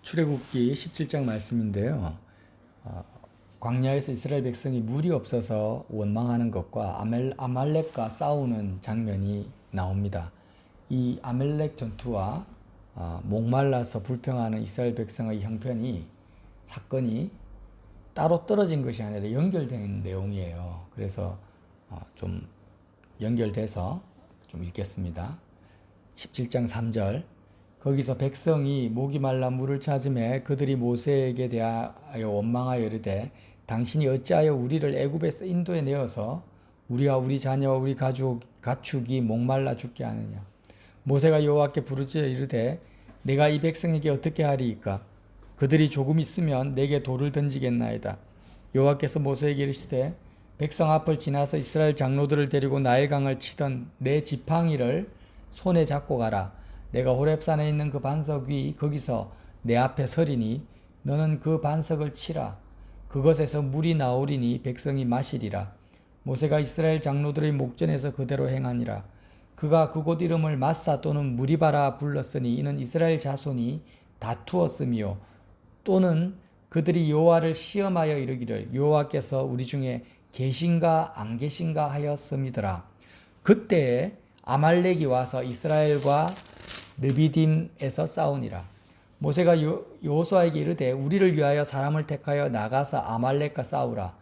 출애굽기 17장 말씀인데요. 광야에서 이스라엘 백성이 물이 없어서 원망하는 것과 아말렉과 싸우는 장면이 나옵니다. 이 아말렉 전투와 목말라서 불평하는 이스라엘 백성의 형편이 사건이 따로 떨어진 것이 아니라 연결된 내용이에요. 그래서 좀 연결돼서 좀 읽겠습니다. 17장 3절 거기서 백성이 목이 말라 물을 찾음에 그들이 모세에게 대하여 원망하여 이르되 당신이 어찌하여 우리를 애굽에서 인도에 내어서 우리와 우리 자녀와 우리 가축이 목말라 죽게 하느냐. 모세가 여호와께 부르짖어 이르되 내가 이 백성에게 어떻게 하리이까. 그들이 조금 있으면 내게 돌을 던지겠나이다. 여호와께서 모세에게 이르시되 백성 앞을 지나서 이스라엘 장로들을 데리고 나일강을 치던 내 지팡이를 손에 잡고 가라. 내가 호렙산에 있는 그 반석 위 거기서 내 앞에 서리니 너는 그 반석을 치라. 그것에서 물이 나오리니 백성이 마시리라. 모세가 이스라엘 장로들의 목전에서 그대로 행하니라. 그가 그곳 이름을 마사 또는 무리바라 불렀으니 이는 이스라엘 자손이 다투었으며 또는 그들이 여호와를 시험하여 이르기를 여호와께서 우리 중에 계신가 안 계신가 하였음이더라. 그때에 아말렉이 와서 이스라엘과 느비딤에서 싸우니라. 모세가 여호수아에게 이르되 우리를 위하여 사람을 택하여 나가서 아말렉과 싸우라.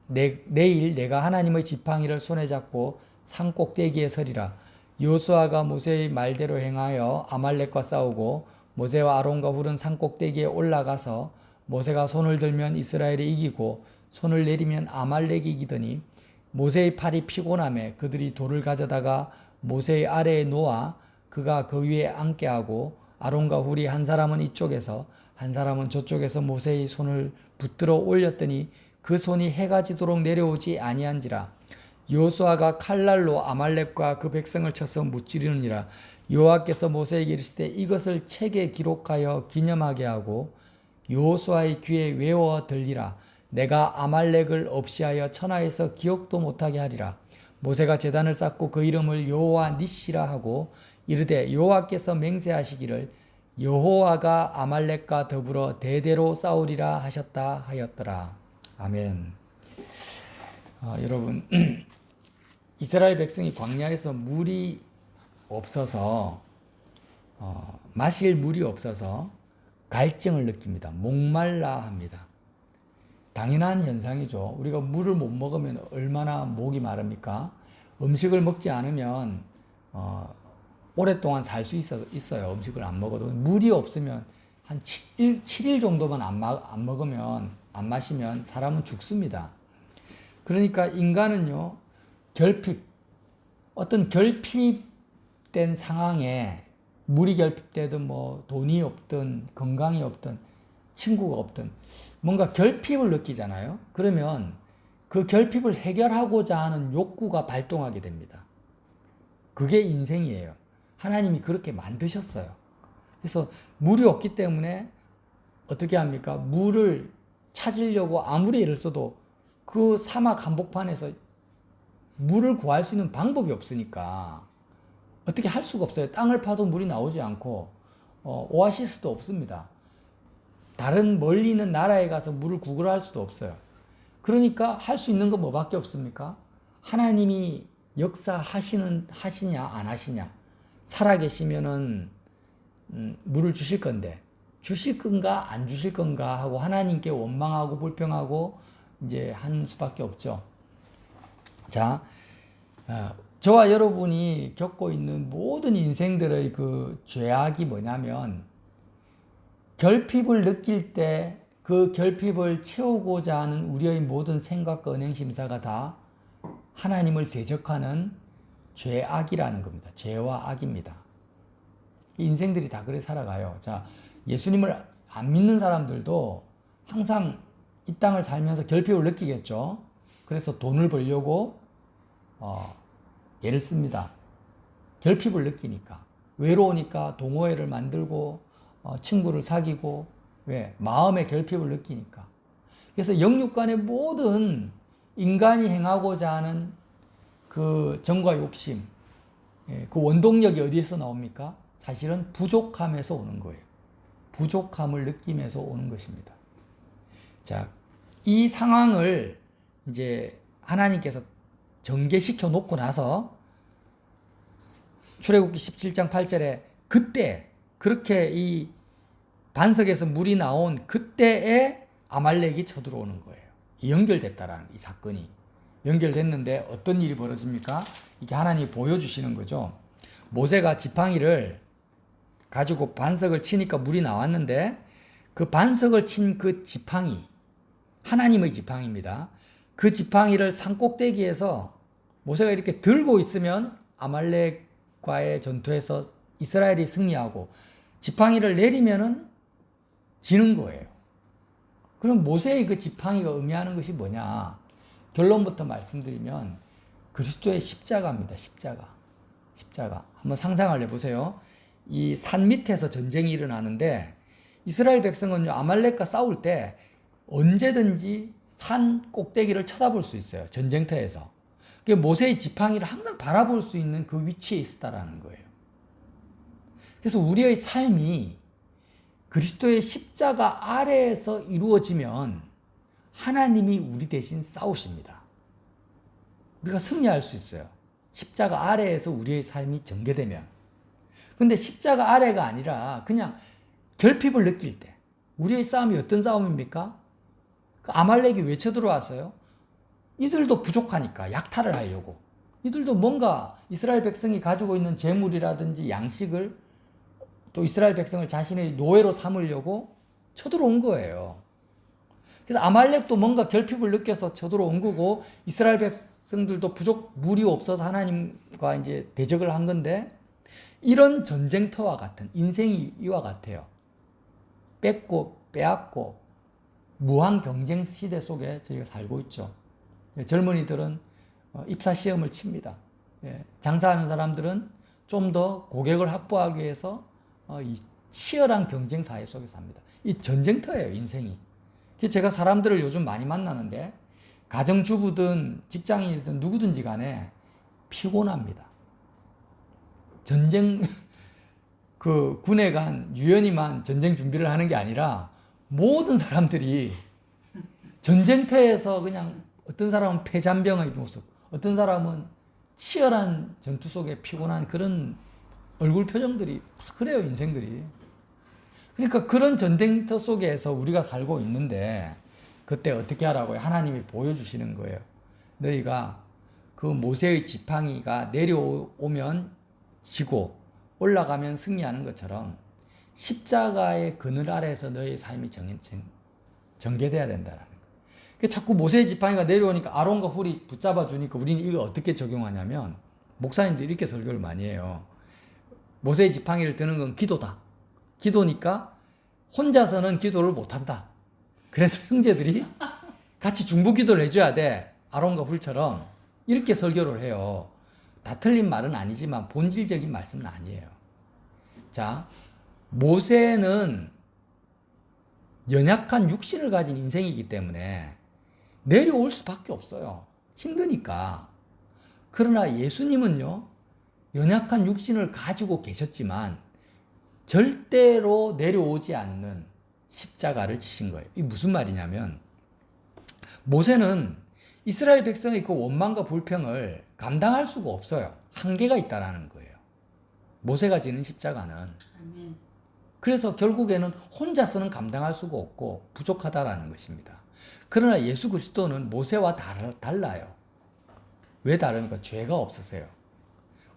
내일 내가 하나님의 지팡이를 손에 잡고 산 꼭대기에 서리라. 여호수아가 모세의 말대로 행하여 아말렉과 싸우고 모세와 아론과 훌은 산 꼭대기에 올라가서 모세가 손을 들면 이스라엘이 이기고 손을 내리면 아말렉이 이기더니 모세의 팔이 피곤하매 그들이 돌을 가져다가 모세의 아래에 놓아 그가 그 위에 앉게 하고 아론과 훌이 한 사람은 이쪽에서 한 사람은 저쪽에서 모세의 손을 붙들어 올렸더니 그 손이 해가 지도록 내려오지 아니한지라. 여호수아가 칼날로 아말렉과 그 백성을 쳐서 무찌르느니라. 여호와께서 모세에게 이르시되 이것을 책에 기록하여 기념하게 하고 여호수아의 귀에 외워 들리라. 내가 아말렉을 없이하여 천하에서 기억도 못하게 하리라. 모세가 제단을 쌓고 그 이름을 여호와 니시라 하고 이르되 여호와께서 맹세하시기를 여호와가 아말렉과 더불어 대대로 싸우리라 하셨다 하였더라. 아멘. 여러분 이스라엘 백성이 광야에서 물이 없어서 마실 물이 없어서 갈증을 느낍니다. 목말라 합니다. 당연한 현상이죠. 우리가 물을 못 먹으면 얼마나 목이 마릅니까? 음식을 먹지 않으면 오랫동안 살 수 있어요. 음식을 안 먹어도. 물이 없으면 한 7일 정도만 안 먹으면, 안 마시면 사람은 죽습니다. 그러니까 인간은요, 어떤 결핍된 상황에 물이 결핍되든 뭐 돈이 없든 건강이 없든 친구가 없든 뭔가 결핍을 느끼잖아요. 그러면 그 결핍을 해결하고자 하는 욕구가 발동하게 됩니다. 그게 인생이에요. 하나님이 그렇게 만드셨어요. 그래서 물이 없기 때문에 어떻게 합니까? 물을 찾으려고 아무리 애를 써도 그 사막 한복판에서 물을 구할 수 있는 방법이 없으니까 어떻게 할 수가 없어요. 땅을 파도 물이 나오지 않고 오아시스도 없습니다. 다른 멀리 있는 나라에 가서 물을 구걸할 수도 없어요. 그러니까 할 수 있는 건 뭐밖에 없습니까? 하나님이 역사하시냐 안 하시냐. 살아계시면은 물을 주실 건데 주실 건가 안 주실 건가 하고 하나님께 원망하고 불평하고 이제 한 수밖에 없죠. 자, 저와 여러분이 겪고 있는 모든 인생들의 그 죄악이 뭐냐면 결핍을 느낄 때 그 결핍을 채우고자 하는 우리의 모든 생각과 은행심사가 다 하나님을 대적하는 죄악이라는 겁니다. 죄와 악입니다. 인생들이 다 그래 살아가요. 자, 예수님을 안 믿는 사람들도 항상 이 땅을 살면서 결핍을 느끼겠죠. 그래서 돈을 벌려고 애를 씁니다. 결핍을 느끼니까. 외로우니까 동호회를 만들고 친구를 사귀고 왜? 마음의 결핍을 느끼니까. 그래서 영육간의 모든 인간이 행하고자 하는 그 정과 욕심, 그 원동력이 어디에서 나옵니까? 사실은 부족함에서 오는 거예요. 부족함을 느끼면서 오는 것입니다. 자, 이 상황을 이제 하나님께서 전개시켜 놓고 나서 출애굽기 17장 8절에 그때 그렇게 이 반석에서 물이 나온 그때에 아말렉이 쳐들어오는 거예요. 연결됐다라는 이 사건이 연결됐는데 어떤 일이 벌어집니까? 이게 하나님이 보여주시는 거죠. 모세가 지팡이를 가지고 반석을 치니까 물이 나왔는데 그 반석을 친 그 지팡이, 하나님의 지팡이입니다. 그 지팡이를 산 꼭대기에서 모세가 이렇게 들고 있으면 아말렉과의 전투에서 이스라엘이 승리하고 지팡이를 내리면은 지는 거예요. 그럼 모세의 그 지팡이가 의미하는 것이 뭐냐? 결론부터 말씀드리면 그리스도의 십자가입니다. 십자가. 한번 상상을 해보세요. 이 산 밑에서 전쟁이 일어나는데 이스라엘 백성은 아말렉과 싸울 때 언제든지 산 꼭대기를 쳐다볼 수 있어요. 전쟁터에서. 모세의 지팡이를 항상 바라볼 수 있는 그 위치에 있었다라는 거예요. 그래서 우리의 삶이 그리스도의 십자가 아래에서 이루어지면 하나님이 우리 대신 싸우십니다. 우리가 승리할 수 있어요. 십자가 아래에서 우리의 삶이 전개되면. 근데 십자가 아래가 아니라 그냥 결핍을 느낄 때 우리의 싸움이 어떤 싸움입니까? 그 아말렉이 왜 쳐들어왔어요? 이들도 부족하니까 약탈을 하려고. 이들도 뭔가 이스라엘 백성이 가지고 있는 재물이라든지 양식을 또 이스라엘 백성을 자신의 노예로 삼으려고 쳐들어온 거예요. 그래서 아말렉도 뭔가 결핍을 느껴서 쳐들어온 거고 이스라엘 백성들도 물이 없어서 하나님과 이제 대적을 한 건데 이런 전쟁터와 같은 인생이 이와 같아요. 뺏고 빼앗고 무한 경쟁 시대 속에 저희가 살고 있죠. 젊은이들은 입사 시험을 칩니다. 장사하는 사람들은 좀 더 고객을 확보하기 위해서 이 치열한 경쟁 사회 속에 삽니다. 이 전쟁터예요, 인생이. 제가 사람들을 요즘 많이 만나는데 가정주부든 직장인이든 누구든지 간에 피곤합니다. 전쟁 그 군에 간 유연이만 전쟁 준비를 하는 게 아니라 모든 사람들이 전쟁터에서 그냥 어떤 사람은 폐잔병의 모습, 어떤 사람은 치열한 전투 속에 피곤한 그런 얼굴 표정들이 다 그래요, 인생들이. 그러니까 그런 전쟁터 속에서 우리가 살고 있는데 그때 어떻게 하라고요? 하나님이 보여주시는 거예요. 너희가 그 모세의 지팡이가 내려오면 지고 올라가면 승리하는 것처럼 십자가의 그늘 아래에서 너희의 삶이 전개돼야 된다는 거예요. 자꾸 모세의 지팡이가 내려오니까 아론과 훌이 붙잡아 주니까 우리는 이걸 어떻게 적용하냐면 목사님들이 이렇게 설교를 많이 해요. 모세의 지팡이를 드는 건 기도다. 기도니까 혼자서는 기도를 못한다. 그래서 형제들이 같이 중보 기도를 해줘야 돼. 아론과 훌처럼 이렇게 설교를 해요. 다 틀린 말은 아니지만 본질적인 말씀은 아니에요. 자, 모세는 연약한 육신을 가진 인생이기 때문에 내려올 수밖에 없어요. 힘드니까. 그러나 예수님은요, 연약한 육신을 가지고 계셨지만 절대로 내려오지 않는 십자가를 지신 거예요. 이게 무슨 말이냐면 모세는 이스라엘 백성의 그 원망과 불평을 감당할 수가 없어요. 한계가 있다라는 거예요. 모세가 지는 십자가는. 아멘. 그래서 결국에는 혼자서는 감당할 수가 없고 부족하다라는 것입니다. 그러나 예수 그리스도는 모세와 달라요. 왜 다릅니까? 죄가 없으세요.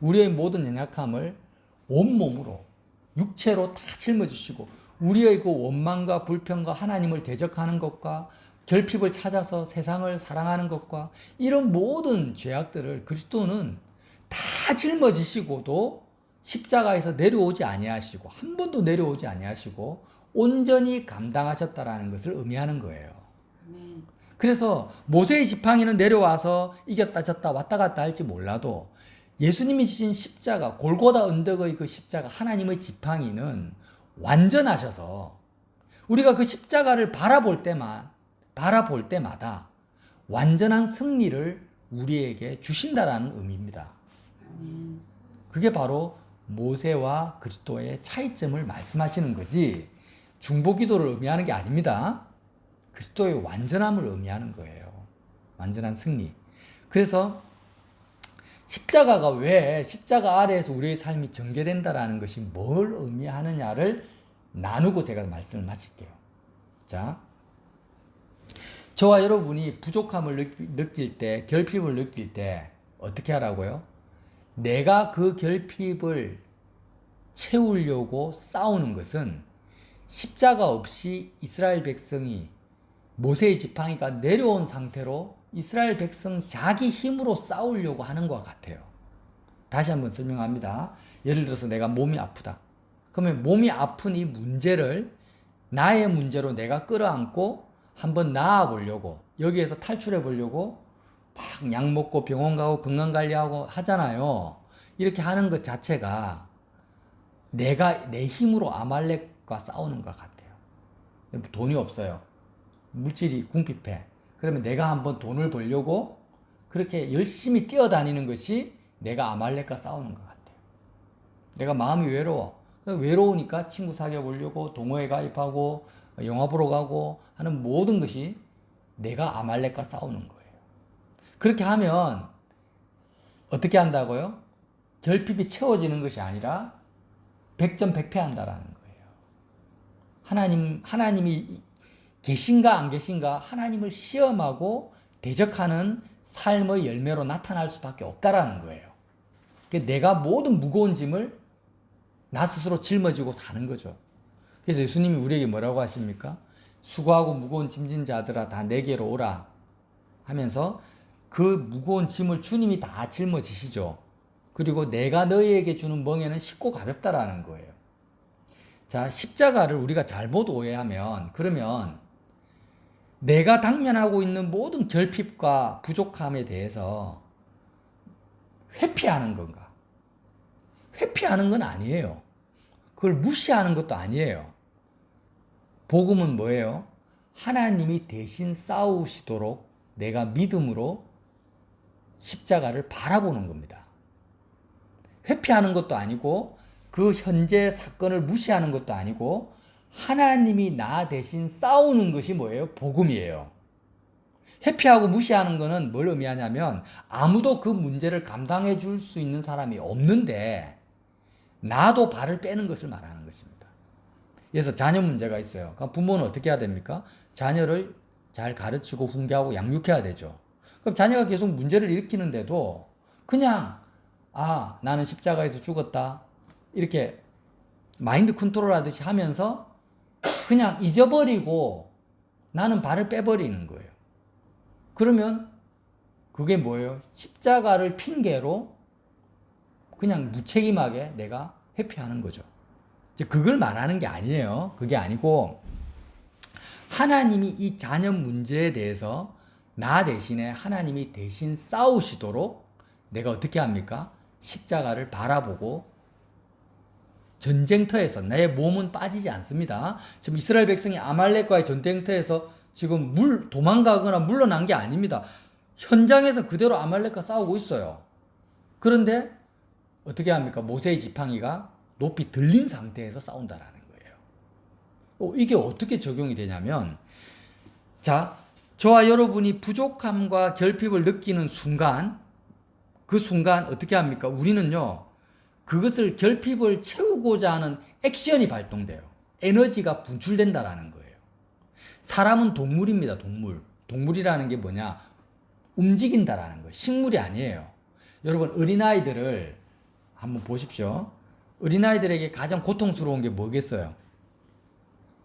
우리의 모든 연약함을 온몸으로 육체로 다 짊어지시고 우리의 그 원망과 불평과 하나님을 대적하는 것과 결핍을 찾아서 세상을 사랑하는 것과 이런 모든 죄악들을 그리스도는 다 짊어지시고도 십자가에서 내려오지 아니하시고 한 번도 내려오지 아니하시고 온전히 감당하셨다라는 것을 의미하는 거예요. 그래서 모세의 지팡이는 내려와서 이겼다 졌다 왔다 갔다 할지 몰라도 예수님이 지신 십자가 골고다 언덕의 그 십자가 하나님의 지팡이는 완전하셔서 우리가 그 십자가를 바라볼 때마다 완전한 승리를 우리에게 주신다라는 의미입니다. 그게 바로 모세와 그리스도의 차이점을 말씀하시는 거지 중보기도를 의미하는 게 아닙니다. 그리스도의 완전함을 의미하는 거예요. 완전한 승리. 그래서 십자가가 왜 십자가 아래에서 우리의 삶이 전개된다라는 것이 뭘 의미하느냐를 나누고 제가 말씀을 마칠게요. 자, 저와 여러분이 부족함을 느낄 때, 결핍을 느낄 때 어떻게 하라고요? 내가 그 결핍을 채우려고 싸우는 것은 십자가 없이 이스라엘 백성이 모세의 지팡이가 내려온 상태로 이스라엘 백성 자기 힘으로 싸우려고 하는 것 같아요. 다시 한번 설명합니다. 예를 들어서 내가 몸이 아프다. 그러면 몸이 아픈 이 문제를 나의 문제로 내가 끌어안고 한번 나아보려고, 여기에서 탈출해 보려고 막 약 먹고 병원 가고 건강관리하고 하잖아요. 이렇게 하는 것 자체가 내가 내 힘으로 아말렉과 싸우는 것 같아요. 돈이 없어요. 물질이 궁핍해. 그러면 내가 한번 돈을 벌려고 그렇게 열심히 뛰어다니는 것이 내가 아말렉과 싸우는 것 같아요. 내가 마음이 외로워. 외로우니까 친구 사귀어 보려고 동호회 가입하고 영화 보러 가고 하는 모든 것이 내가 아말렉과 싸우는 거예요. 그렇게 하면 어떻게 한다고요? 결핍이 채워지는 것이 아니라 백전백패한다라는 거예요. 하나님이 계신가 안 계신가 하나님을 시험하고 대적하는 삶의 열매로 나타날 수밖에 없다라는 거예요. 내가 모든 무거운 짐을 나 스스로 짊어지고 사는 거죠. 그래서 예수님이 우리에게 뭐라고 하십니까? 수고하고 무거운 짐진 자들아 다 내게로 오라 하면서 그 무거운 짐을 주님이 다 짊어지시죠. 그리고 내가 너희에게 주는 멍에는 쉽고 가볍다라는 거예요. 자, 십자가를 우리가 잘못 오해하면 그러면 내가 당면하고 있는 모든 결핍과 부족함에 대해서 회피하는 건가? 회피하는 건 아니에요. 그걸 무시하는 것도 아니에요. 복음은 뭐예요? 하나님이 대신 싸우시도록 내가 믿음으로 십자가를 바라보는 겁니다. 회피하는 것도 아니고 그 현재 사건을 무시하는 것도 아니고 하나님이 나 대신 싸우는 것이 뭐예요? 복음이에요. 회피하고 무시하는 것은 뭘 의미하냐면 아무도 그 문제를 감당해 줄 수 있는 사람이 없는데 나도 발을 빼는 것을 말하는 것입니다. 그래서 자녀 문제가 있어요. 그럼 부모는 어떻게 해야 됩니까? 자녀를 잘 가르치고 훈계하고 양육해야 되죠. 그럼 자녀가 계속 문제를 일으키는데도 그냥 나는 십자가에서 죽었다 이렇게 마인드 컨트롤 하듯이 하면서 그냥 잊어버리고 나는 발을 빼버리는 거예요. 그러면 그게 뭐예요? 십자가를 핑계로 그냥 무책임하게 내가 회피하는 거죠. 이제 그걸 말하는 게 아니에요. 그게 아니고 하나님이 이 자녀 문제에 대해서 나 대신에 하나님이 대신 싸우시도록 내가 어떻게 합니까? 십자가를 바라보고 전쟁터에서 내 몸은 빠지지 않습니다. 지금 이스라엘 백성이 아말렉과의 전쟁터에서 지금 도망가거나 물러난 게 아닙니다. 현장에서 그대로 아말렉과 싸우고 있어요. 그런데 어떻게 합니까? 모세의 지팡이가 높이 들린 상태에서 싸운다라는 거예요. 이게 어떻게 적용이 되냐면, 자, 저와 여러분이 부족함과 결핍을 느끼는 순간, 그 순간 어떻게 합니까? 우리는요, 그것을 결핍을 채우고자 하는 액션이 발동돼요. 에너지가 분출된다라는 거예요. 사람은 동물입니다, 동물. 동물이라는 게 뭐냐? 움직인다라는 거예요. 식물이 아니에요. 여러분, 어린아이들을 한번 보십시오. 어린아이들에게 가장 고통스러운 게 뭐겠어요?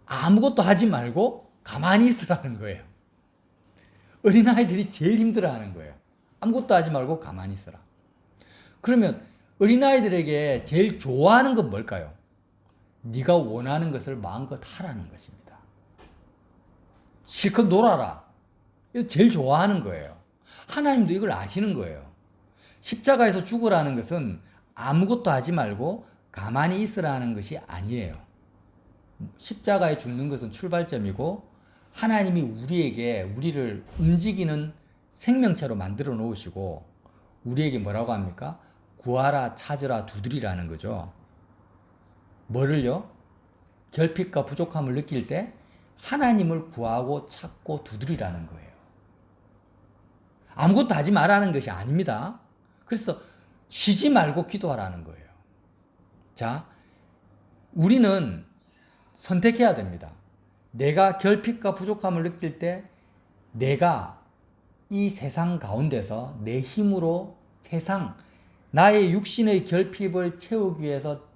아무것도 하지 말고 가만히 있으라는 거예요. 어린아이들이 제일 힘들어하는 거예요. 아무것도 하지 말고 가만히 있으라. 그러면 어린아이들에게 제일 좋아하는 건 뭘까요? 네가 원하는 것을 마음껏 하라는 것입니다. 실컷 놀아라. 이거 제일 좋아하는 거예요. 하나님도 이걸 아시는 거예요. 십자가에서 죽으라는 것은 아무것도 하지 말고 가만히 있으라는 것이 아니에요. 십자가에 죽는 것은 출발점이고 하나님이 우리를 움직이는 생명체로 만들어 놓으시고 우리에게 뭐라고 합니까? 구하라, 찾으라, 두드리라는 거죠. 뭐를요? 결핍과 부족함을 느낄 때 하나님을 구하고 찾고 두드리라는 거예요. 아무것도 하지 말라는 것이 아닙니다. 그래서 쉬지 말고 기도하라는 거예요. 자, 우리는 선택해야 됩니다. 내가 결핍과 부족함을 느낄 때 내가 이 세상 가운데서 내 힘으로 나의 육신의 결핍을 채우기 위해서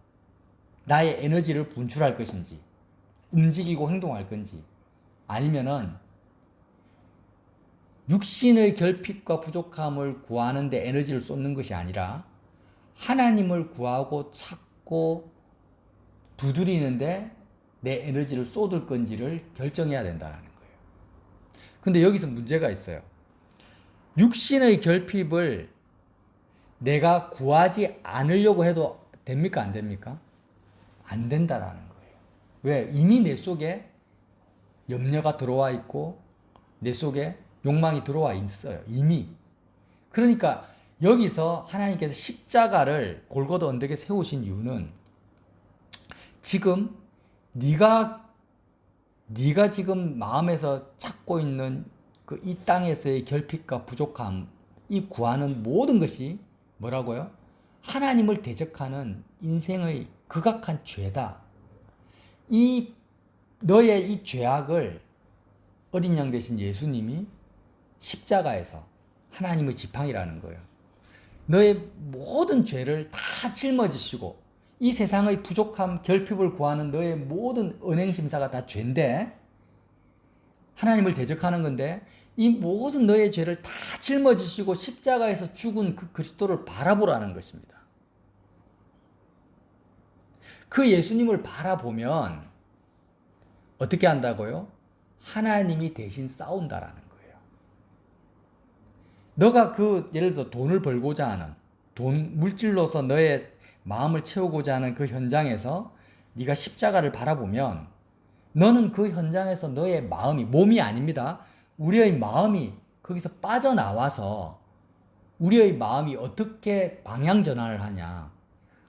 나의 에너지를 분출할 것인지, 움직이고 행동할 건지, 아니면은 육신의 결핍과 부족함을 구하는 데 에너지를 쏟는 것이 아니라 하나님을 구하고 찾고 두드리는데 내 에너지를 쏟을 건지를 결정해야 된다는 거예요. 근데 여기서 문제가 있어요. 육신의 결핍을 내가 구하지 않으려고 해도 됩니까? 안 됩니까? 안 된다라는 거예요. 왜? 이미 내 속에 염려가 들어와 있고 내 속에 욕망이 들어와 있어요. 이미. 그러니까 여기서 하나님께서 십자가를 골고다 언덕에 세우신 이유는 지금 네가 지금 마음에서 찾고 있는 그 이 땅에서의 결핍과 부족함, 이 구하는 모든 것이 뭐라고요? 하나님을 대적하는 인생의 극악한 죄다. 너의 이 죄악을 어린 양 되신 예수님이 십자가에서 하나님의 지팡이라는 거예요. 너의 모든 죄를 다 짊어지시고 이 세상의 부족함, 결핍을 구하는 너의 모든 은행심사가 다 죄인데 하나님을 대적하는 건데 이 모든 너의 죄를 다 짊어지시고 십자가에서 죽은 그 그리스도를 바라보라는 것입니다. 그 예수님을 바라보면 어떻게 한다고요? 하나님이 대신 싸운다라는 거예요. 너가 예를 들어서 돈을 벌고자 하는 물질로서 너의 마음을 채우고자 하는 그 현장에서 네가 십자가를 바라보면 너는 그 현장에서 너의 몸이 아닙니다. 우리의 마음이 거기서 빠져나와서 우리의 마음이 어떻게 방향 전환을 하냐.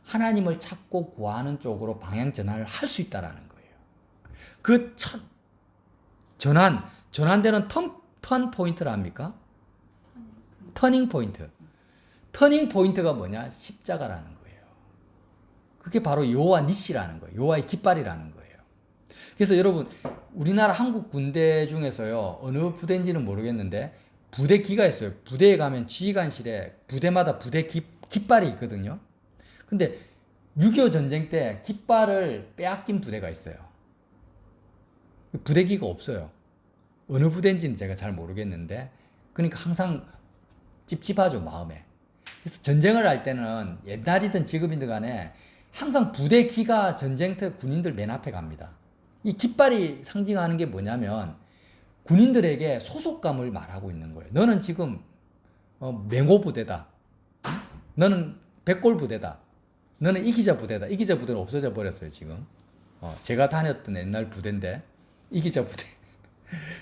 하나님을 찾고 구하는 쪽으로 방향 전환을 할 수 있다라는 거예요. 그 첫 전환되는 턴 포인트를 압니까? 터닝 포인트. 터닝 포인트가 뭐냐? 십자가라는 거예요. 그게 바로 여호와 니시라는 거예요. 여호와의 깃발이라는 거예요. 그래서 여러분, 우리나라 한국 군대 중에서요, 어느 부대인지는 모르겠는데 부대기가 있어요. 부대에 가면 지휘관실에 부대마다 부대 깃발이 있거든요. 근데 6.25 전쟁 때 깃발을 빼앗긴 부대가 있어요. 부대기가 없어요. 어느 부대인지는 제가 잘 모르겠는데, 그러니까 항상 찝찝하죠, 마음에. 그래서 전쟁을 할 때는 옛날이든 지금이든 간에 항상 부대기가 전쟁터 군인들 맨 앞에 갑니다. 이 깃발이 상징하는 게 뭐냐면 군인들에게 소속감을 말하고 있는 거예요. 너는 지금 맹호 부대다. 너는 백골 부대다. 너는 이기자 부대다. 이기자 부대는 없어져 버렸어요, 지금. 제가 다녔던 옛날 부대인데 이기자 부대.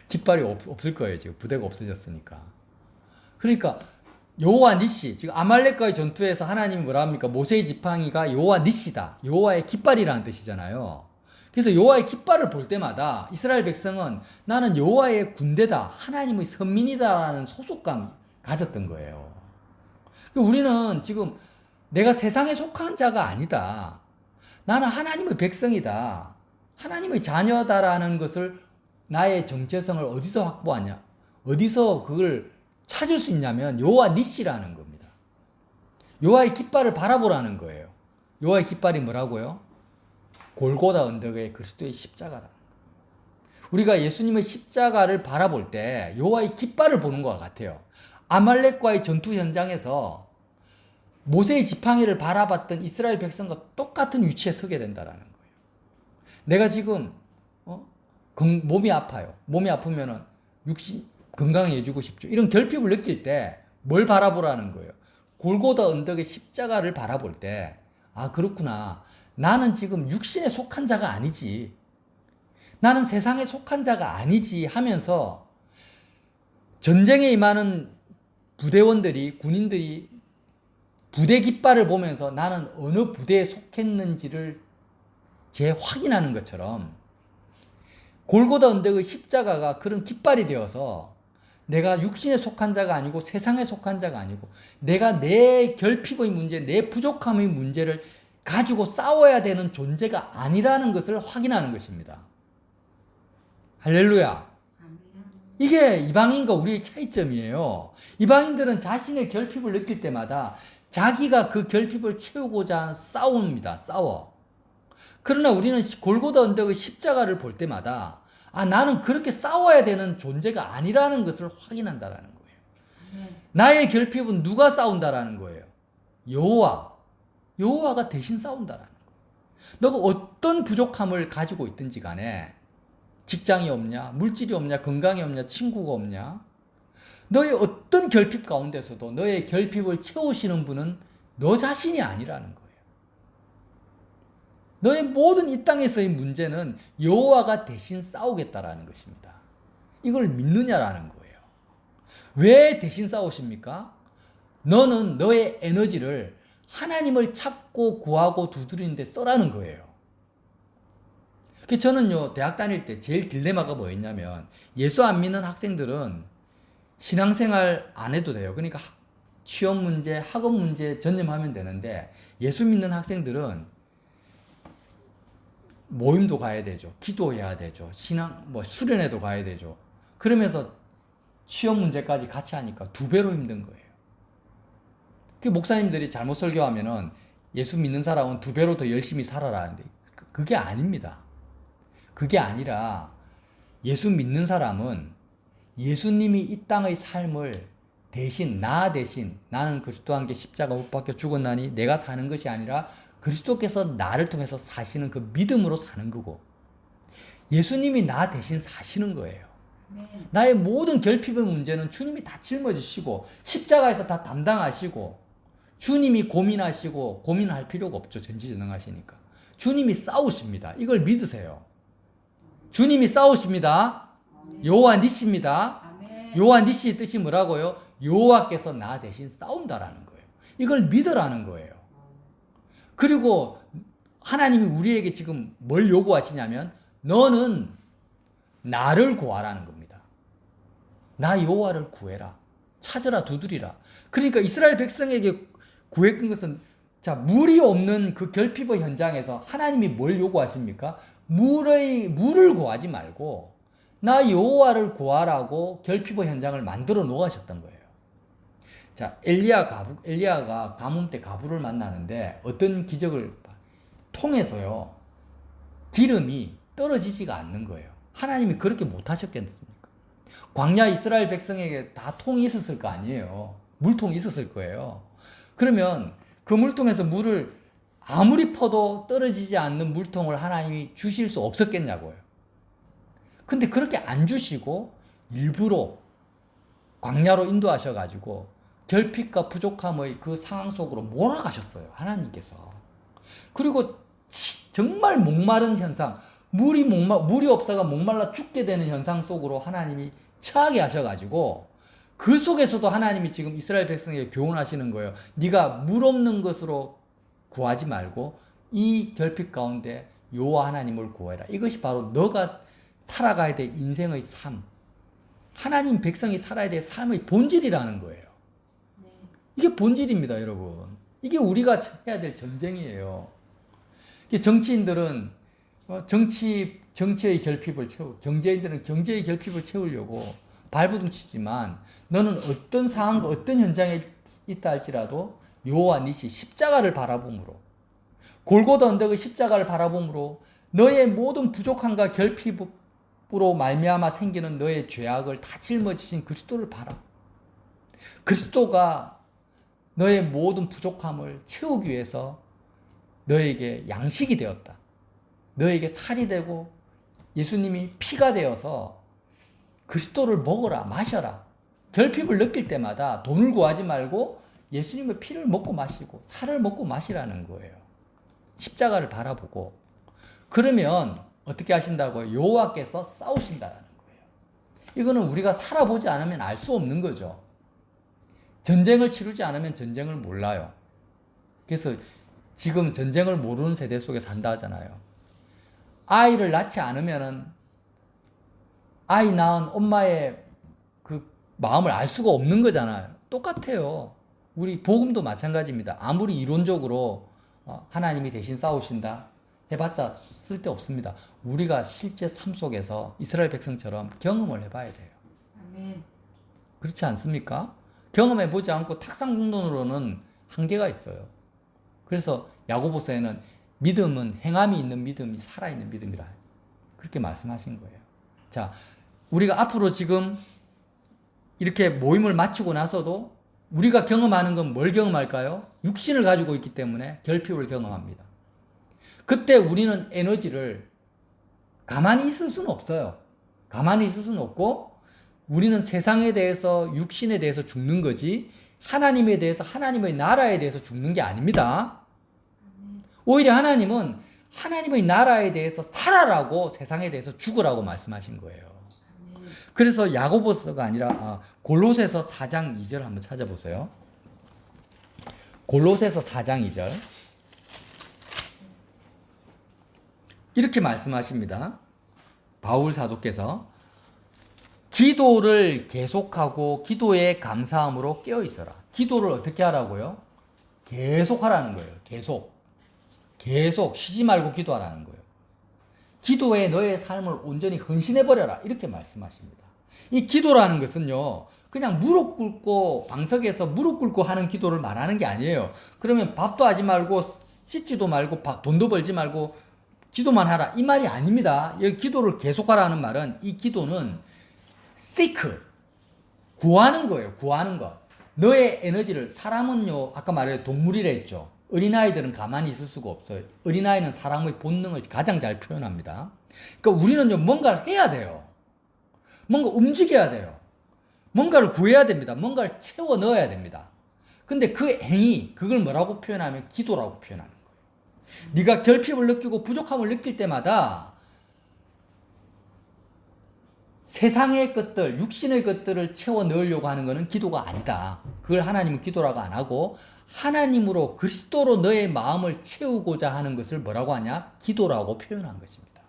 깃발이 없을 거예요, 지금. 부대가 없어졌으니까. 그러니까 여호와 니시, 지금 아말렉과의 전투에서 하나님이 뭐라 합니까? 모세의 지팡이가 여호와 니시다. 여호와의 깃발이라는 뜻이잖아요. 그래서 여호와의 깃발을 볼 때마다 이스라엘 백성은 나는 여호와의 군대다. 하나님의 선민이다라는 소속감 가졌던 거예요. 우리는 지금 내가 세상에 속한 자가 아니다. 나는 하나님의 백성이다. 하나님의 자녀다라는 것을 나의 정체성을 어디서 확보하냐? 어디서 그걸 찾을 수 있냐면 여호와 니시라는 겁니다. 여호와의 깃발을 바라보라는 거예요. 여호와의 깃발이 뭐라고요? 골고다 언덕의 그리스도의 십자가라는 거예요. 우리가 예수님의 십자가를 바라볼 때 여호와의 깃발을 보는 것과 같아요. 아말렉과의 전투 현장에서 모세의 지팡이를 바라봤던 이스라엘 백성과 똑같은 위치에 서게 된다라는 거예요. 내가 지금 몸이 아파요. 몸이 아프면은 육신 건강해지고 싶죠. 이런 결핍을 느낄 때 뭘 바라보라는 거예요? 골고다 언덕의 십자가를 바라볼 때, 아, 그렇구나. 나는 지금 육신에 속한 자가 아니지. 나는 세상에 속한 자가 아니지 하면서 전쟁에 임하는 부대원들이, 군인들이 부대 깃발을 보면서 나는 어느 부대에 속했는지를 재확인하는 것처럼 골고다 언덕의 십자가가 그런 깃발이 되어서 내가 육신에 속한 자가 아니고 세상에 속한 자가 아니고 내가 내 결핍의 문제, 내 부족함의 문제를 가지고 싸워야 되는 존재가 아니라는 것을 확인하는 것입니다. 할렐루야. 이게 이방인과 우리의 차이점이에요. 이방인들은 자신의 결핍을 느낄 때마다 자기가 그 결핍을 채우고자 싸웁니다. 싸워. 그러나 우리는 골고다 언덕의 십자가를 볼 때마다 나는 그렇게 싸워야 되는 존재가 아니라는 것을 확인한다라는 거예요. 나의 결핍은 누가 싸운다라는 거예요? 여호와가 대신 싸운다라는 거예요. 너가 어떤 부족함을 가지고 있든지 간에 직장이 없냐, 물질이 없냐, 건강이 없냐, 친구가 없냐, 너의 어떤 결핍 가운데서도 너의 결핍을 채우시는 분은 너 자신이 아니라는 거예요. 너의 모든 이 땅에서의 문제는 여호와가 대신 싸우겠다라는 것입니다. 이걸 믿느냐라는 거예요. 왜 대신 싸우십니까? 너는 너의 에너지를 하나님을 찾고 구하고 두드리는데 써라는 거예요. 저는요, 대학 다닐 때 제일 딜레마가 뭐였냐면, 예수 안 믿는 학생들은 신앙생활 안 해도 돼요. 그러니까 취업 문제, 학업 문제 전념하면 되는데, 예수 믿는 학생들은 모임도 가야 되죠. 기도해야 되죠. 수련회도 가야 되죠. 그러면서 취업 문제까지 같이 하니까 2배로 힘든 거예요. 목사님들이 잘못 설교하면은 예수 믿는 사람은 2배로 더 열심히 살아라 하는데, 그게 아닙니다. 그게 아니라 예수 믿는 사람은 예수님이 이 땅의 삶을 대신 나는 그리스도와 함께 십자가 못 박혀 죽었나니 내가 사는 것이 아니라 그리스도께서 나를 통해서 사시는 그 믿음으로 사는 거고, 예수님이 나 대신 사시는 거예요. 나의 모든 결핍의 문제는 주님이 다 짊어지시고 십자가에서 다 담당하시고, 주님이 고민하시고 고민할 필요가 없죠. 전지전능하시니까. 주님이 싸우십니다. 이걸 믿으세요. 주님이 싸우십니다. 여호와 니시입니다. 여호와 니시의 뜻이 뭐라고요? 여호와께서 나 대신 싸운다라는 거예요. 이걸 믿으라는 거예요. 그리고 하나님이 우리에게 지금 뭘 요구하시냐면, 너는 나를 구하라는 겁니다. 나 여호와를 구해라. 찾으라, 두드리라. 그러니까 이스라엘 백성에게 구했던 것은, 물이 없는 그 결핍의 현장에서 하나님이 뭘 요구하십니까? 물을 구하지 말고 나 여호와를 구하라고 결핍의 현장을 만들어 놓으셨던 거예요. 엘리야가 가뭄 때 가부를 만나는데 어떤 기적을 통해서요, 기름이 떨어지지가 않는 거예요. 하나님이 그렇게 못하셨겠습니까? 광야 이스라엘 백성에게 다 통이 있었을 거 아니에요. 물통이 있었을 거예요. 그러면 그 물통에서 물을 아무리 퍼도 떨어지지 않는 물통을 하나님이 주실 수 없었겠냐고요. 근데 그렇게 안 주시고 일부러 광야로 인도하셔가지고 결핍과 부족함의 그 상황 속으로 몰아가셨어요. 하나님께서. 그리고 정말 목마른 현상, 물이 없어가 목말라 죽게 되는 현상 속으로 하나님이 처하게 하셔가지고, 그 속에서도 하나님이 지금 이스라엘 백성에게 교훈하시는 거예요. 네가 물 없는 것으로 구하지 말고 이 결핍 가운데 여호와 하나님을 구해라. 이것이 바로 너가 살아가야 될 인생의 삶, 하나님 백성이 살아야 될 삶의 본질이라는 거예요. 이게 본질입니다, 여러분. 이게 우리가 해야 될 전쟁이에요. 정치인들은 정치의 결핍을 채우고, 경제인들은 경제의 결핍을 채우려고 발부둥 치지만, 너는 어떤 상황과 어떤 현장에 있다 할지라도 여호와 니시 십자가를 바라봄으로, 골고다 언덕의 십자가를 바라봄으로 너의 모든 부족함과 결핍으로 말미암아 생기는 너의 죄악을 다 짊어지신 그리스도를 바라. 그리스도가 너의 모든 부족함을 채우기 위해서 너에게 양식이 되었다. 너에게 살이 되고 예수님이 피가 되어서 그리스도를 먹어라, 마셔라. 결핍을 느낄 때마다 돈을 구하지 말고 예수님의 피를 먹고 마시고 살을 먹고 마시라는 거예요. 십자가를 바라보고. 그러면 어떻게 하신다고요? 여호와께서 싸우신다라는 거예요. 이거는 우리가 살아보지 않으면 알 수 없는 거죠. 전쟁을 치르지 않으면 전쟁을 몰라요. 그래서 지금 전쟁을 모르는 세대 속에 산다 하잖아요. 아이를 낳지 않으면은 아이 낳은 엄마의 그 마음을 알 수가 없는 거잖아요. 똑같아요. 우리 복음도 마찬가지입니다. 아무리 이론적으로 하나님이 대신 싸우신다 해봤자 쓸데없습니다. 우리가 실제 삶 속에서 이스라엘 백성처럼 경험을 해봐야 돼요. 아멘. 그렇지 않습니까? 경험해보지 않고 탁상공론으로는 한계가 있어요. 그래서 야고보서에는 믿음은 행함이 있는 믿음이 살아있는 믿음이라 그렇게 말씀하신 거예요. 자, 우리가 앞으로 지금 이렇게 모임을 마치고 나서도 우리가 경험하는 건 뭘 경험할까요? 육신을 가지고 있기 때문에 결핍을 경험합니다. 그때 우리는 에너지를 가만히 있을 수는 없어요. 가만히 있을 수는 없고 우리는 세상에 대해서 육신에 대해서 죽는 거지 하나님에 대해서 하나님의 나라에 대해서 죽는 게 아닙니다. 오히려 하나님은 하나님의 나라에 대해서 살아라고 세상에 대해서 죽으라고 말씀하신 거예요. 그래서 야고보서가 아니라 골로새서 4장 2절 한번 찾아보세요. 골로새서 4장 2절 이렇게 말씀하십니다. 바울 사도께서 기도를 계속하고 기도에 감사함으로 깨어 있어라. 기도를 어떻게 하라고요? 계속 하라는 거예요. 계속 쉬지 말고 기도하라는 거예요. 기도에 너의 삶을 온전히 헌신해버려라. 이렇게 말씀하십니다. 이 기도라는 것은요, 그냥 무릎 꿇고 방석에서 무릎 꿇고 하는 기도를 말하는 게 아니에요. 그러면 밥도 하지 말고 씻지도 말고 돈도 벌지 말고 기도만 하라. 이 말이 아닙니다. 여기 기도를 계속하라는 말은 이 기도는 seek, 구하는 거예요. 구하는 것. 너의 에너지를 사람은요, 아까 말해 동물이라 했죠. 어린아이들은 가만히 있을 수가 없어요. 어린아이는 사람의 본능을 가장 잘 표현합니다. 그러니까 우리는요, 뭔가를 해야 돼요. 뭔가 움직여야 돼요. 뭔가를 구해야 됩니다. 뭔가를 채워 넣어야 됩니다. 근데 그 행위, 그걸 뭐라고 표현하면 기도라고 표현하는 거예요. 네가 결핍을 느끼고 부족함을 느낄 때마다 세상의 것들, 육신의 것들을 채워 넣으려고 하는 것은 기도가 아니다. 그걸 하나님은 기도라고 안 하고 하나님으로 그리스도로 너의 마음을 채우고자 하는 것을 뭐라고 하냐? 기도라고 표현한 것입니다.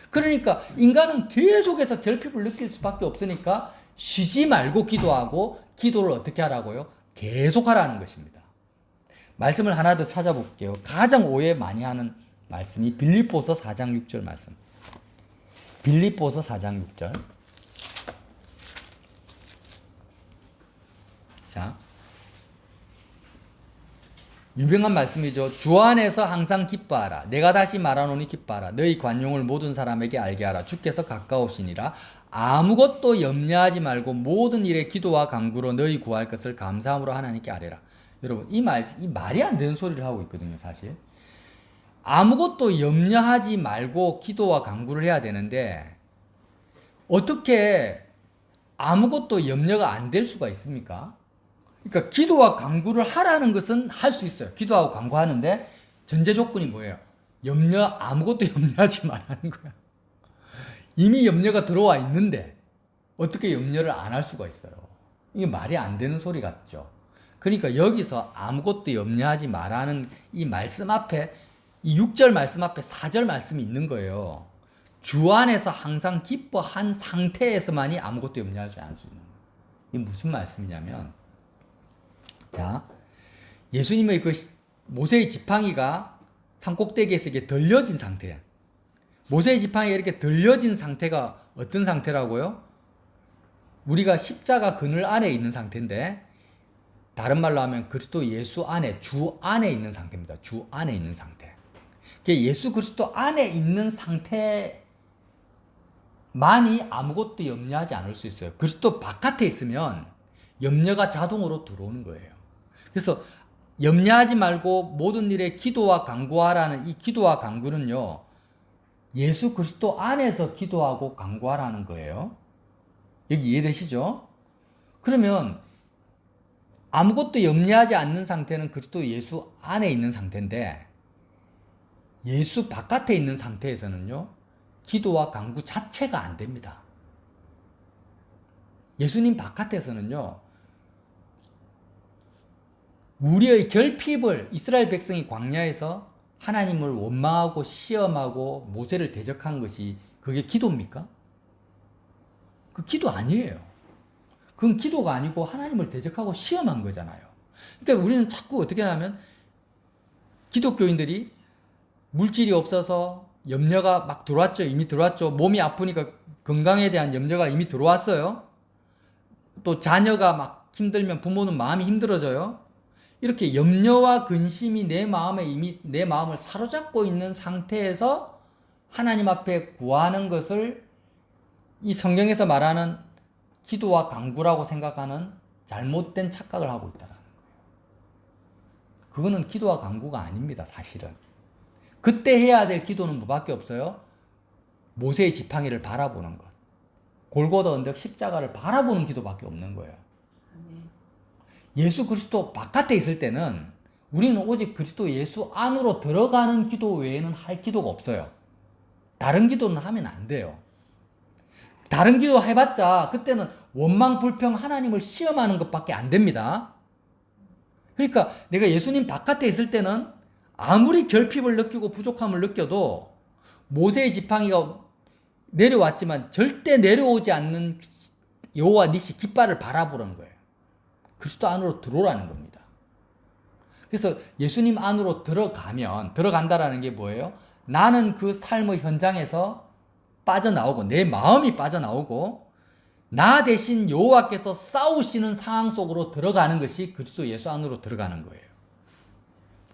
그러니까 인간은 계속해서 결핍을 느낄 수밖에 없으니까 쉬지 말고 기도하고 기도를 어떻게 하라고요? 계속 하라는 것입니다. 말씀을 하나 더 찾아볼게요. 가장 오해 많이 하는 말씀이 빌립보서 4장 6절 말씀. 빌립보서 4장 6절. 자, 유명한 말씀이죠. 주 안에서 항상 기뻐하라. 내가 다시 말하노니 기뻐하라. 너희 관용을 모든 사람에게 알게 하라. 주께서 가까우시니라. 아무것도 염려하지 말고 모든 일에 기도와 간구로 너희 구할 것을 감사함으로 하나님께 아뢰라. 여러분, 이 말이 안 되는 소리를 하고 있거든요, 사실. 아무것도 염려하지 말고 기도와 간구를 해야 되는데 어떻게 아무것도 염려가 안 될 수가 있습니까? 그러니까 기도와 간구를 하라는 것은 할 수 있어요. 기도하고 간구하는데 전제 조건이 뭐예요? 아무것도 염려하지 말라는 거야. 이미 염려가 들어와 있는데 어떻게 염려를 안 할 수가 있어요? 이게 말이 안 되는 소리 같죠. 그러니까 여기서 아무것도 염려하지 말라는 이 말씀 앞에 이 6절 말씀 앞에 4절 말씀이 있는 거예요. 주 안에서 항상 기뻐한 상태에서만이 아무것도 염려하지 않을 수 있는 거예요. 이게 무슨 말씀이냐면 자, 예수님의 그 모세의 지팡이가 산꼭대기에서 이렇게 들려진 상태야. 모세의 지팡이가 이렇게 들려진 상태가 어떤 상태라고요? 우리가 십자가 그늘 안에 있는 상태인데 다른 말로 하면 그리스도 예수 안에, 주 안에 있는 상태입니다. 주 안에 있는 상태. 예수 그리스도 안에 있는 상태만이 아무것도 염려하지 않을 수 있어요. 그리스도 바깥에 있으면 염려가 자동으로 들어오는 거예요. 그래서 염려하지 말고 모든 일에 기도와 간구하라는 이 기도와 간구는요, 예수 그리스도 안에서 기도하고 간구하라는 거예요. 여기 이해되시죠? 그러면 아무것도 염려하지 않는 상태는 그리스도 예수 안에 있는 상태인데 예수 바깥에 있는 상태에서는요, 기도와 간구 자체가 안 됩니다. 예수님 바깥에서는요, 우리의 결핍을 이스라엘 백성이 광야에서 하나님을 원망하고 시험하고 모세를 대적한 것이 그게 기도입니까? 그 기도 아니에요. 그건 기도가 아니고 하나님을 대적하고 시험한 거잖아요. 그러니까 우리는 자꾸 어떻게 하면 기독교인들이 물질이 없어서 염려가 막 들어왔죠. 이미 들어왔죠. 몸이 아프니까 건강에 대한 염려가 이미 들어왔어요. 또 자녀가 막 힘들면 부모는 마음이 힘들어져요. 이렇게 염려와 근심이 내 마음에 이미 내 마음을 사로잡고 있는 상태에서 하나님 앞에 구하는 것을 이 성경에서 말하는 기도와 간구라고 생각하는 잘못된 착각을 하고 있다는 거예요. 그거는 기도와 간구가 아닙니다, 사실은. 그때 해야 될 기도는 뭐밖에 없어요? 모세의 지팡이를 바라보는 것. 골고다 언덕 십자가를 바라보는 기도밖에 없는 거예요. 예수 그리스도 바깥에 있을 때는 우리는 오직 그리스도 예수 안으로 들어가는 기도 외에는 할 기도가 없어요. 다른 기도는 하면 안 돼요. 다른 기도 해봤자 그때는 원망, 불평, 하나님을 시험하는 것밖에 안 됩니다. 그러니까 내가 예수님 바깥에 있을 때는 아무리 결핍을 느끼고 부족함을 느껴도 모세의 지팡이가 내려왔지만 절대 내려오지 않는 여호와 니시 깃발을 바라보는 거예요. 그리스도 안으로 들어오라는 겁니다. 그래서 예수님 안으로 들어간다라는 게 뭐예요? 나는 그 삶의 현장에서 빠져나오고 내 마음이 빠져나오고 나 대신 여호와께서 싸우시는 상황 속으로 들어가는 것이 그리스도 예수 안으로 들어가는 거예요.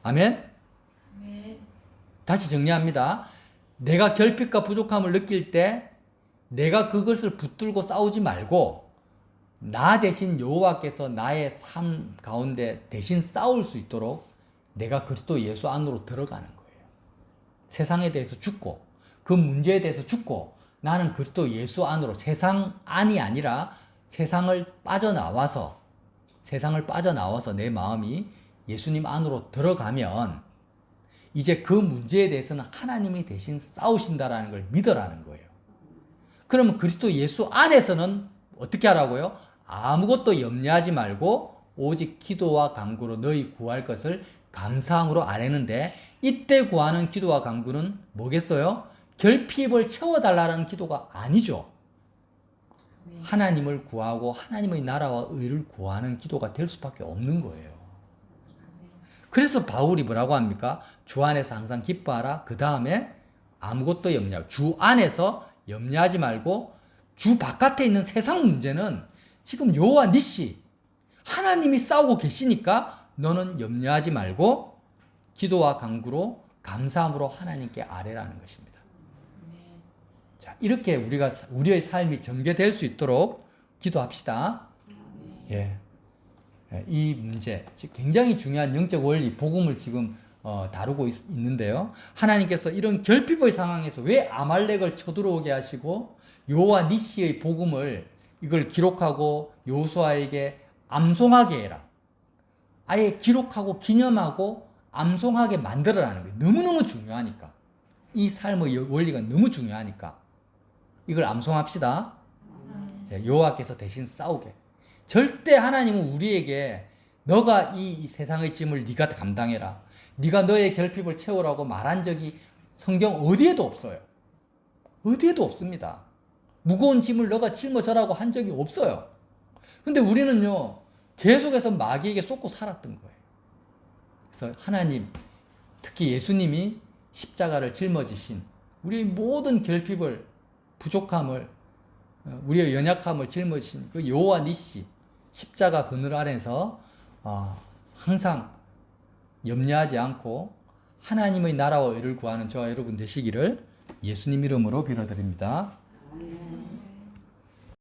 아멘? 네. 다시 정리합니다. 내가 결핍과 부족함을 느낄 때 내가 그것을 붙들고 싸우지 말고 나 대신 여호와께서 나의 삶 가운데 대신 싸울 수 있도록 내가 그리스도 예수 안으로 들어가는 거예요. 세상에 대해서 죽고 그 문제에 대해서 죽고 나는 그리스도 예수 안으로 세상 안이 아니라 세상을 빠져나와서 내 마음이 예수님 안으로 들어가면 이제 그 문제에 대해서는 하나님이 대신 싸우신다라는 걸 믿으라는 거예요. 그러면 그리스도 예수 안에서는 어떻게 하라고요? 아무것도 염려하지 말고 오직 기도와 간구로 너희 구할 것을 감사함으로 아뢰는데 이때 구하는 기도와 간구는 뭐겠어요? 결핍을 채워달라는 기도가 아니죠. 하나님을 구하고 하나님의 나라와 의를 구하는 기도가 될 수밖에 없는 거예요. 그래서 바울이 뭐라고 합니까? 주 안에서 항상 기뻐하라. 그 다음에 아무것도 주 안에서 염려하지 말고 주 바깥에 있는 세상 문제는 지금 여호와 니시 하나님이 싸우고 계시니까 너는 염려하지 말고 기도와 간구로 감사함으로 하나님께 아뢰라는 것입니다. 자, 이렇게 우리의 삶이 전개될 수 있도록 기도합시다. 예. 이 문제, 즉 굉장히 중요한 영적 원리, 복음을 지금 다루고 있는데요. 하나님께서 이런 결핍의 상황에서 왜 아말렉을 쳐들어오게 하시고 여호와 니시의 복음을 이걸 기록하고 여호수아에게 암송하게 해라. 아예 기록하고 기념하고 암송하게 만들어라는 거예요. 너무너무 중요하니까. 이 삶의 원리가 너무 중요하니까. 이걸 암송합시다. 여호와께서 대신 싸우게. 절대 하나님은 우리에게 너가 이 세상의 짐을 네가 감당해라. 네가 너의 결핍을 채우라고 말한 적이 성경 어디에도 없어요. 어디에도 없습니다. 무거운 짐을 너가 짊어져라고 한 적이 없어요. 근데 우리는요, 계속해서 마귀에게 쏟고 살았던 거예요. 그래서 하나님, 특히 예수님이 십자가를 짊어지신 우리의 모든 결핍을, 부족함을, 우리의 연약함을 짊어지신 그 여호와 니시 십자가 그늘 아래서 항상 염려하지 않고 하나님의 나라와 의를 구하는 저와 여러분 되시기를 예수님 이름으로 빌어드립니다.